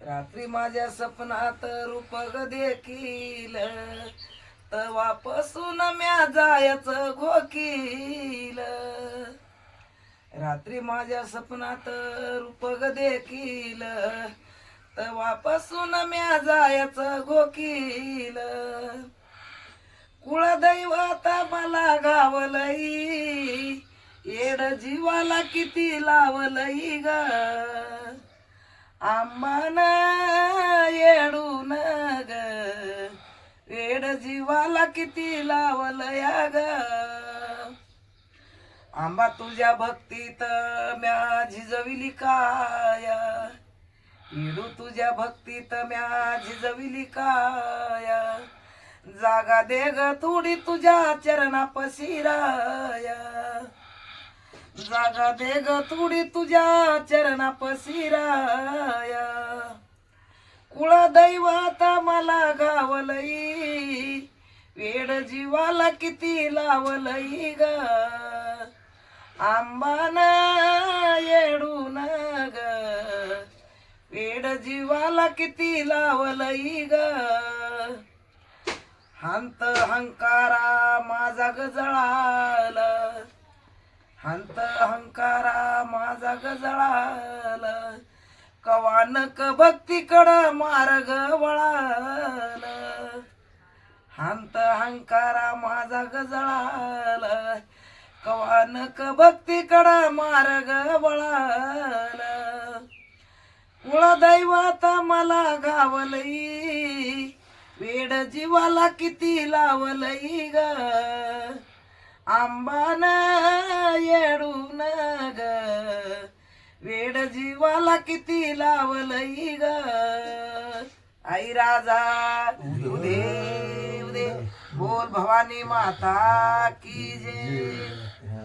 रात्री माझ्या स्वप्नात रूप ग देखील तवापासून म्या जायच घोकील. रात्री माझ्या स्वप्नात रूप ग देखील तवापासून म्या जायच घोकील. कुळदैवत मला गावलई येड जीवाला किती लावलई ग. आंबान येडून ग वेड जीवाला किती लावलया ग. आंबा तुझ्या भक्तीत म्या झिजविली काया, येडू तुझ्या भक्तीत म्या झिजविली काया. जागा दे ग थोडी तुझ्या चरणापाशी राया, जागा दे ग थोडी तुझ्या चरणापाशी राया. कुळदैवत मला गावलई वेड जीवाला किती लावलई ग. आंबान येडून ग वेड जीवाला किती लावलई ग. हंत हंकारा माझा ग जळाला, हंत हंकारा माझा ग जळाला. कवानक भक्तीकडं मार्ग वळाला, हंत हंकारा माझा ग जळाला. कवानक भक्तीकडं मार्ग वळाला. कुळदैवत मला गावलई वेड जीवाला किती लावलई ग. आंबान येडून ग वेड जीवाला किती लावलई ग. आई राजा उदे उदे बोल भवानी माता की जय.